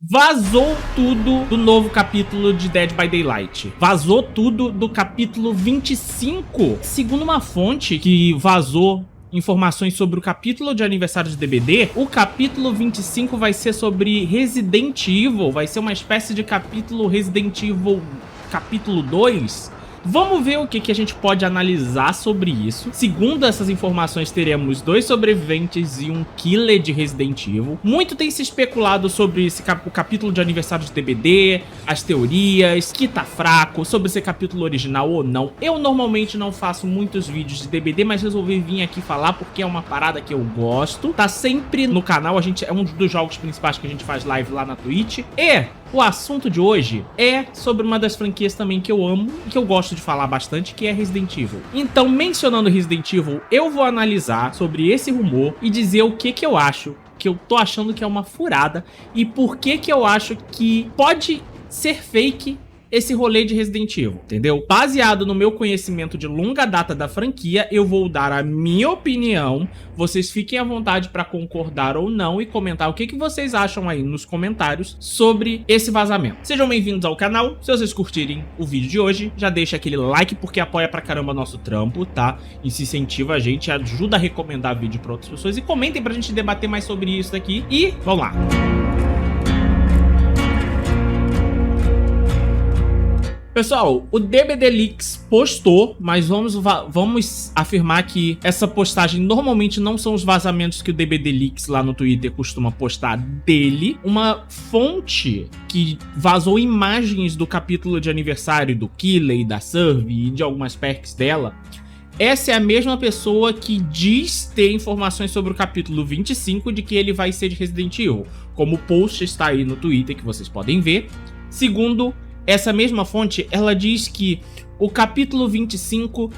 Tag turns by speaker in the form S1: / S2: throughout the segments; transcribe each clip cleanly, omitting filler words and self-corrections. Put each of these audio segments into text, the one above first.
S1: Vazou tudo do novo capítulo de Dead by Daylight. Vazou tudo do capítulo 25. Segundo uma fonte que vazou informações sobre o capítulo de aniversário de DBD, o capítulo 25 vai ser sobre Resident Evil. Vai ser uma espécie de capítulo Resident Evil capítulo 2. Vamos ver o que a gente pode analisar sobre isso. Segundo essas informações, teremos 2 sobreviventes e um killer de Resident Evil. Muito tem se especulado sobre o capítulo de aniversário de DBD, as teorias, que tá fraco, sobre esse capítulo original ou não. Eu normalmente não faço muitos vídeos de DBD, mas resolvi vir aqui falar porque é uma parada que eu gosto. Tá sempre no canal, é um dos jogos principais que a gente faz live lá na Twitch. E o assunto de hoje é sobre uma das franquias também que eu amo e que eu gosto de falar bastante, que é Resident Evil. Então, mencionando Resident Evil, eu vou analisar sobre esse rumor e dizer o que eu acho, que eu tô achando que é uma furada e por que eu acho que pode ser fake esse rolê de Resident Evil, entendeu? Baseado no meu conhecimento de longa data da franquia, eu vou dar a minha opinião. Vocês fiquem à vontade para concordar ou não e comentar o que vocês acham aí nos comentários sobre esse vazamento. Sejam bem-vindos ao canal. Se vocês curtirem o vídeo de hoje, já deixa aquele like porque apoia pra caramba nosso trampo, tá? Isso incentiva a gente, ajuda a recomendar vídeo para outras pessoas e comentem pra gente debater mais sobre isso daqui. E vamos lá! Pessoal, o DBD Leaks postou, mas vamos afirmar que essa postagem normalmente não são os vazamentos que o DBD Leaks lá no Twitter costuma postar dele. Uma fonte que vazou imagens do capítulo de aniversário do Killer e da Survey e de algumas perks dela. Essa é a mesma pessoa que diz ter informações sobre o capítulo 25 de que ele vai ser de Resident Evil, como o post está aí no Twitter que vocês podem ver. Segundo essa mesma fonte, ela diz que o capítulo 25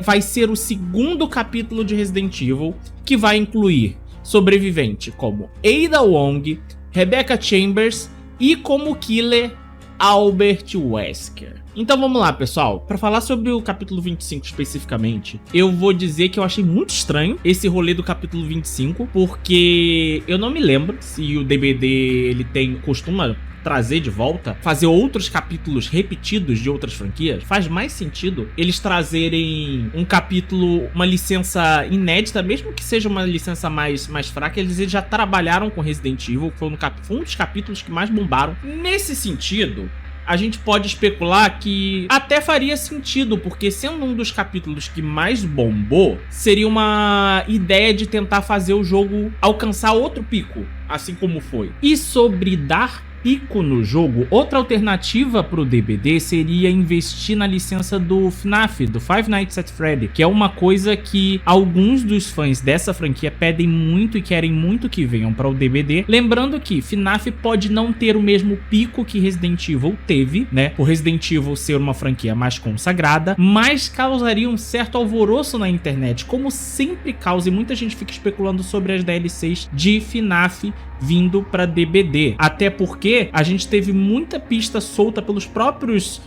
S1: vai ser o segundo capítulo de Resident Evil, que vai incluir sobrevivente como Ada Wong, Rebecca Chambers e como killer Albert Wesker. Então vamos lá, pessoal. Para falar sobre o capítulo 25 especificamente, eu vou dizer que eu achei muito estranho esse rolê do capítulo 25, porque eu não me lembro se o DBD ele costuma trazer de volta, fazer outros capítulos repetidos de outras franquias. Faz mais sentido eles trazerem um capítulo, uma licença inédita, mesmo que seja uma licença mais fraca. Eles já trabalharam com Resident Evil, foi um dos capítulos que mais bombaram. Nesse sentido, a gente pode especular que até faria sentido, porque sendo um dos capítulos que mais bombou, seria uma ideia de tentar fazer o jogo alcançar outro pico, assim como foi. E sobre dar pico no jogo, outra alternativa pro DBD seria investir na licença do FNAF, do Five Nights at Freddy, que é uma coisa que alguns dos fãs dessa franquia pedem muito e querem muito que venham para o DBD. Lembrando que FNAF pode não ter o mesmo pico que Resident Evil teve, né, por Resident Evil ser uma franquia mais consagrada, mas causaria um certo alvoroço na internet, como sempre causa, e muita gente fica especulando sobre as DLCs de FNAF vindo para DBD, até porque a gente teve muita pista solta pelas próprias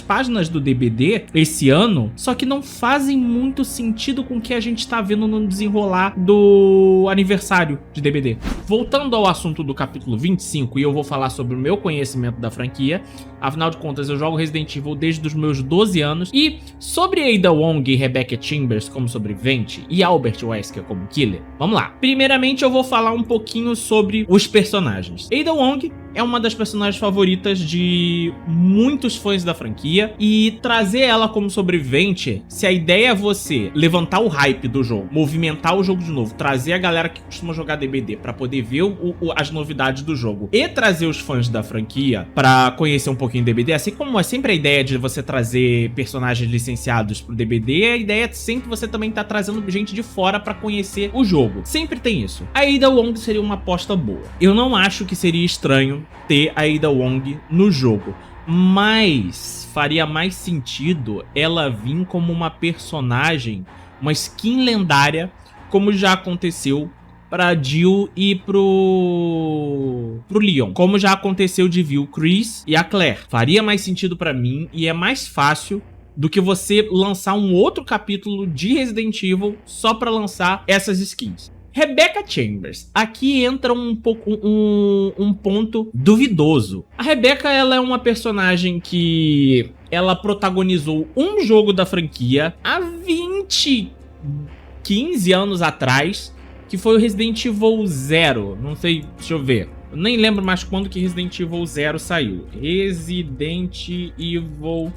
S1: páginas do DBD esse ano, só que não fazem muito sentido com o que a gente tá vendo no desenrolar do aniversário de DBD. Voltando ao assunto do capítulo 25, e eu vou falar sobre o meu conhecimento da franquia, afinal de contas eu jogo Resident Evil desde os meus 12 anos, e sobre Ada Wong e Rebecca Chambers como sobrevivente e Albert Wesker como killer, vamos lá. Primeiramente eu vou falar um pouquinho sobre os personagens. Ada Wong é uma das personagens favoritas de muitos fãs da franquia, e trazer ela como sobrevivente, se a ideia é você levantar o hype do jogo, movimentar o jogo de novo, trazer a galera que costuma jogar DBD pra poder ver as novidades do jogo e trazer os fãs da franquia pra conhecer um pouquinho DBD, assim como é sempre a ideia de você trazer personagens licenciados pro DBD, a ideia é sempre você também tá trazendo gente de fora pra conhecer o jogo. Sempre tem isso. A Ada Wong seria uma aposta boa. Eu não acho que seria estranho ter a Ada Wong no jogo, mas faria mais sentido ela vir como uma personagem, uma skin lendária, como já aconteceu pra Jill e pro Leon, como já aconteceu de Jill, Chris e a Claire. Faria mais sentido pra mim e é mais fácil do que você lançar um outro capítulo de Resident Evil só pra lançar essas skins. Rebecca Chambers. Aqui entra um ponto duvidoso. A Rebecca, ela é uma personagem que ela protagonizou um jogo da franquia há 15 anos atrás, que foi o Resident Evil 0. Não sei, deixa eu ver. Eu nem lembro mais quando que Resident Evil 0 saiu. Resident Evil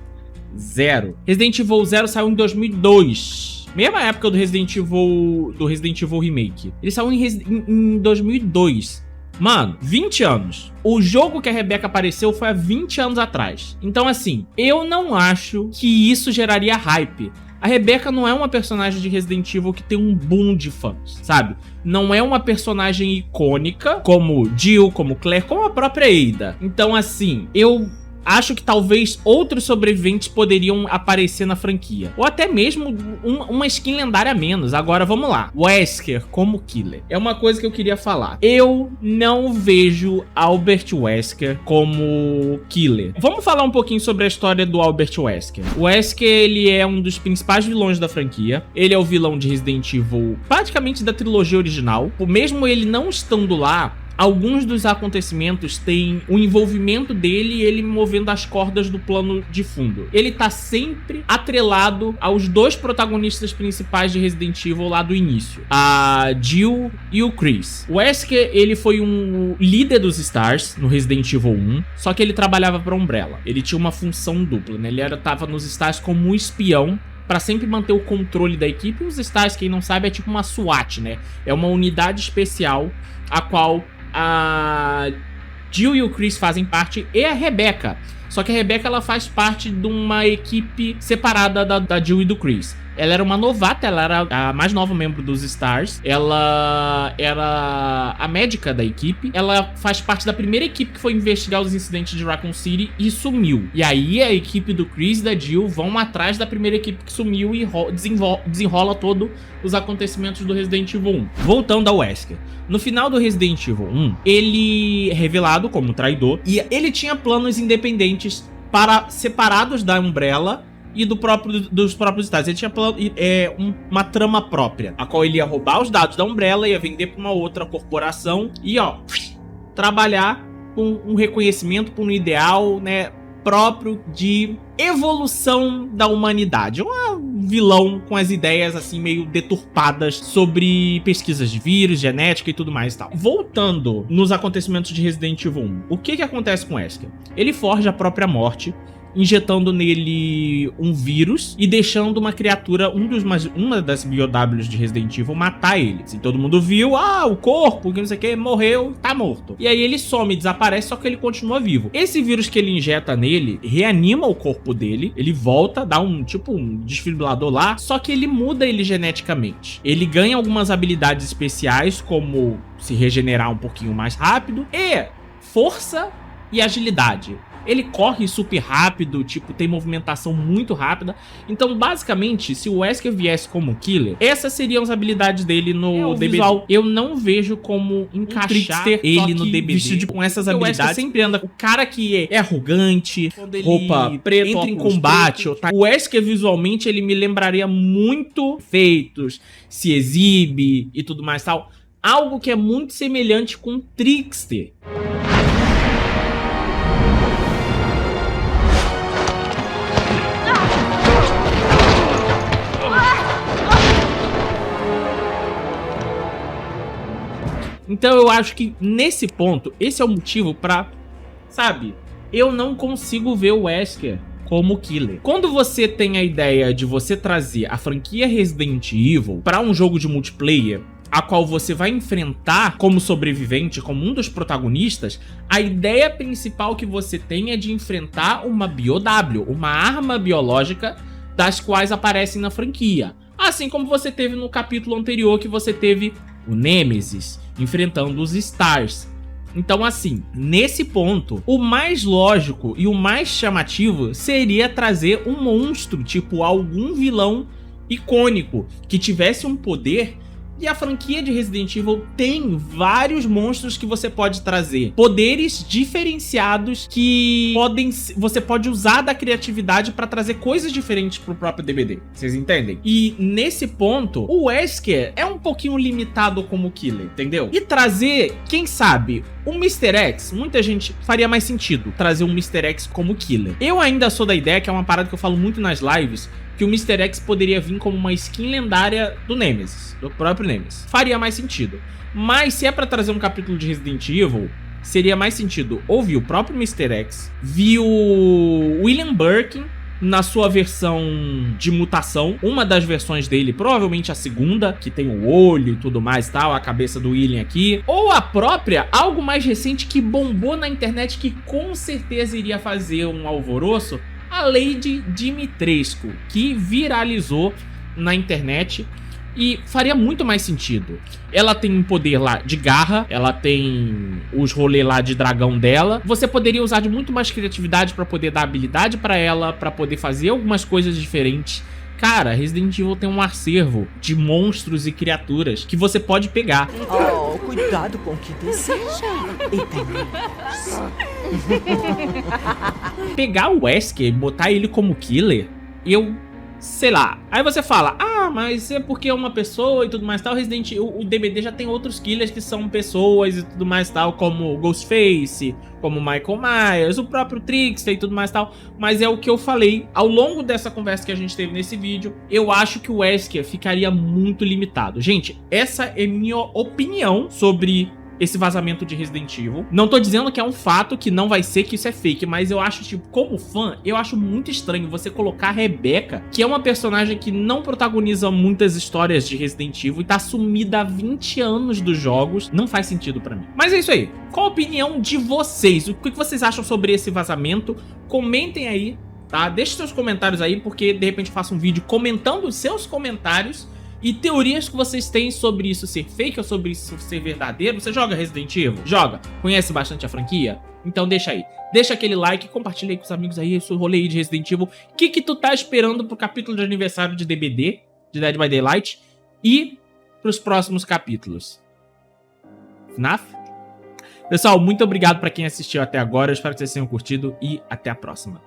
S1: 0. Resident Evil 0 saiu em 2002. Mesma época do Resident Evil Remake. Ele saiu em 2002. Mano, 20 anos. O jogo que a Rebecca apareceu foi há 20 anos atrás. Então, assim, eu não acho que isso geraria hype. A Rebecca não é uma personagem de Resident Evil que tem um boom de fãs, sabe? Não é uma personagem icônica como Jill, como Claire, como a própria Ada. Então, assim, eu acho que talvez outros sobreviventes poderiam aparecer na franquia. Ou até mesmo uma skin lendária a menos. Agora, vamos lá. Wesker como killer. É uma coisa que eu queria falar. Eu não vejo Albert Wesker como killer. Vamos falar um pouquinho sobre a história do Albert Wesker. O Wesker, ele é um dos principais vilões da franquia. Ele é o vilão de Resident Evil, praticamente da trilogia original. Mesmo ele não estando lá, alguns dos acontecimentos têm o envolvimento dele e ele movendo as cordas do plano de fundo. Ele tá sempre atrelado aos dois protagonistas principais de Resident Evil lá do início, a Jill e o Chris. O Wesker, ele foi um líder dos Stars no Resident Evil 1, só que ele trabalhava pra Umbrella. Ele tinha uma função dupla, né? Ele tava nos Stars como um espião, pra sempre manter o controle da equipe. Os Stars, quem não sabe, é tipo uma SWAT, né? É uma unidade especial a qual a Jill e o Chris fazem parte, e a Rebecca. Só que a Rebecca, ela faz parte de uma equipe separada da Jill e do Chris. Ela era uma novata, ela era a mais nova membro dos Stars. Ela era a médica da equipe. Ela faz parte da primeira equipe que foi investigar os incidentes de Raccoon City e sumiu. E aí a equipe do Chris e da Jill vão atrás da primeira equipe que sumiu e desenrola todos os acontecimentos do Resident Evil 1. Voltando ao Wesker. No final do Resident Evil 1, ele é revelado como traidor e ele tinha planos independentes separados da Umbrella e dos próprios Stars. Ele tinha uma trama própria, a qual ele ia roubar os dados da Umbrella, ia vender para uma outra corporação e, trabalhar com um reconhecimento, por um ideal, né, próprio de evolução da humanidade. Um vilão com as ideias assim meio deturpadas sobre pesquisas de vírus, genética e tudo mais e tal. Voltando nos acontecimentos de Resident Evil 1, o que acontece com Wesker? Ele forja a própria morte, injetando nele um vírus e deixando uma criatura, uma das BOWs de Resident Evil, matar ele. Assim, todo mundo viu, o corpo, que não sei o que, morreu, tá morto. E aí ele some, desaparece, só que ele continua vivo. Esse vírus que ele injeta nele, reanima o corpo dele, ele volta, dá um desfibrilador lá, só que ele muda ele geneticamente. Ele ganha algumas habilidades especiais, como se regenerar um pouquinho mais rápido, e força e agilidade. Ele corre super rápido, tem movimentação muito rápida. Então, basicamente, se o Wesker viesse como killer, essas seriam as habilidades dele no DBD. Visual, eu não vejo como encaixar ele no DBD com essas habilidades. O Wesker sempre anda o cara que é arrogante, roupa preta, entra em combate. O Wesker, visualmente, ele me lembraria muito feitos, se exibe e tudo mais tal. Algo que é muito semelhante com Trickster. Então eu acho que nesse ponto, esse é o motivo pra, eu não consigo ver o Wesker como killer. Quando você tem a ideia de você trazer a franquia Resident Evil pra um jogo de multiplayer, a qual você vai enfrentar como sobrevivente, como um dos protagonistas, a ideia principal que você tem é de enfrentar uma BOW, uma arma biológica das quais aparecem na franquia. Assim como você teve no capítulo anterior, que você teve o Nemesis enfrentando os Stars. Então, assim, nesse ponto, o mais lógico e o mais chamativo seria trazer um monstro, tipo algum vilão icônico, que tivesse um poder E a franquia de Resident Evil tem vários monstros que você pode trazer. Poderes diferenciados que você pode usar da criatividade pra trazer coisas diferentes pro próprio DBD. Vocês entendem? E nesse ponto, o Wesker é um pouquinho limitado como killer, entendeu? E trazer, quem sabe, o Mr. X, muita gente faria mais sentido trazer um Mr. X como killer. Eu ainda sou da ideia, que é uma parada que eu falo muito nas lives, que o Mr. X poderia vir como uma skin lendária do Nemesis, do próprio Nemesis. Faria mais sentido. Mas se é pra trazer um capítulo de Resident Evil, seria mais sentido ouvir o próprio Mr. X, vir o William Birkin na sua versão de mutação, uma das versões dele, provavelmente a segunda, que tem o olho e tudo mais, tal, a cabeça do William aqui, ou a própria, algo mais recente que bombou na internet, que com certeza iria fazer um alvoroço, a Lady Dimitrescu, que viralizou na internet e faria muito mais sentido. Ela tem um poder lá de garra, ela tem os rolês lá de dragão dela. Você poderia usar de muito mais criatividade pra poder dar habilidade pra ela, pra poder fazer algumas coisas diferentes. Cara, Resident Evil tem um acervo de monstros e criaturas que você pode pegar.
S2: Oh, cuidado com o que deseja.
S1: Pegar o Wesker e botar ele como killer, sei lá. Aí você fala, mas é porque é uma pessoa e tudo mais tal. O DBD já tem outros killers que são pessoas e tudo mais tal, como Ghostface, como Michael Myers, o próprio Trickster e tudo mais tal. Mas é o que eu falei ao longo dessa conversa que a gente teve nesse vídeo. Eu acho que o Wesker ficaria muito limitado. Gente, essa é minha opinião sobre esse vazamento de Resident Evil. Não tô dizendo que é um fato, que não vai ser, que isso é fake, mas eu acho, tipo, como fã, eu acho muito estranho você colocar a Rebecca, que é uma personagem que não protagoniza muitas histórias de Resident Evil e tá sumida há 20 anos dos jogos. Não faz sentido pra mim. Mas é isso aí. Qual a opinião de vocês? O que vocês acham sobre esse vazamento? Comentem aí, tá? Deixe seus comentários aí, porque de repente eu faço um vídeo comentando os seus comentários e teorias que vocês têm sobre isso ser fake ou sobre isso ser verdadeiro. Você joga Resident Evil? Joga? Conhece bastante a franquia? Então deixa aí. Deixa aquele like, compartilha aí com os amigos aí esse rolê aí de Resident Evil. O que tu tá esperando pro capítulo de aniversário de DBD, de Dead by Daylight, e pros próximos capítulos? FNAF? Pessoal, muito obrigado pra quem assistiu até agora. Eu espero que vocês tenham curtido e até a próxima.